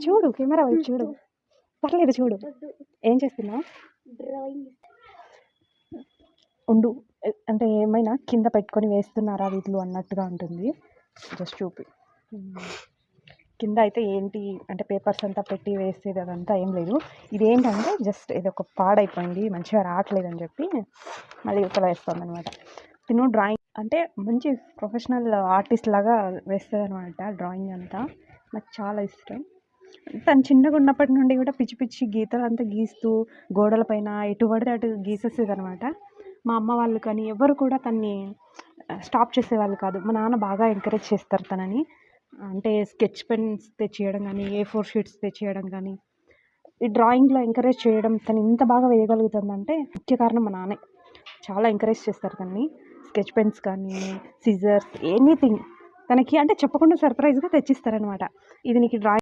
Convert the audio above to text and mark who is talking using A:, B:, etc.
A: చూడు కెమెరా వైపు చూడు, పర్లేదు చూడు. ఏం చేస్తున్నావు?
B: డ్రాయింగ్.
A: ఉండు, అంటే ఏమైనా కింద పెట్టుకొని వేస్తున్నారా వీటిలో అన్నట్టుగా ఉంటుంది. జస్ట్ చూపి. కింద అయితే ఏంటి అంటే పేపర్స్ అంతా పెట్టి వేసేది అదంతా ఏం లేదు. ఇదేంటంటే జస్ట్ ఇది ఒక పాడైపోయింది, మంచిగా రావట్లేదు అని చెప్పి మళ్ళీ యువతల వేస్తుంది అనమాట. తిను డ్రాయింగ్ అంటే మంచి ప్రొఫెషనల్ ఆర్టిస్ట్ లాగా వేస్తుంది అనమాట. డ్రాయింగ్ అంతా నాకు చాలా ఇష్టం. తను చిన్నగా ఉన్నప్పటి నుండి కూడా పిచ్చి పిచ్చి గీతలు అంతా గీస్తూ గోడల పైన ఎటు పడితే అటు గీసేసేది అనమాట. మా అమ్మ వాళ్ళు కానీ ఎవరు కూడా తన్ని స్టాప్ చేసేవాళ్ళు కాదు. మా నాన్న బాగా ఎంకరేజ్ చేస్తారు తనని. అంటే స్కెచ్ పెన్స్ తెచ్చియడం కానీ, A4 షీట్స్ తెచ్చియడం కానీ, ఈ డ్రాయింగ్లో ఎంకరేజ్ చేయడం. తను ఇంత బాగా వేయగలుగుతుందంటే ముఖ్య కారణం మా నాన్నే. చాలా ఎంకరేజ్ చేస్తారు తనని. స్కెచ్ పెన్స్ కానీ, సిజర్స్, ఎనీథింగ్ తనకి అంటే చెప్పకుండా సర్ప్రైజ్గా తెచ్చిస్తారనమాట. ఇది నీకు డ్రాయింగ్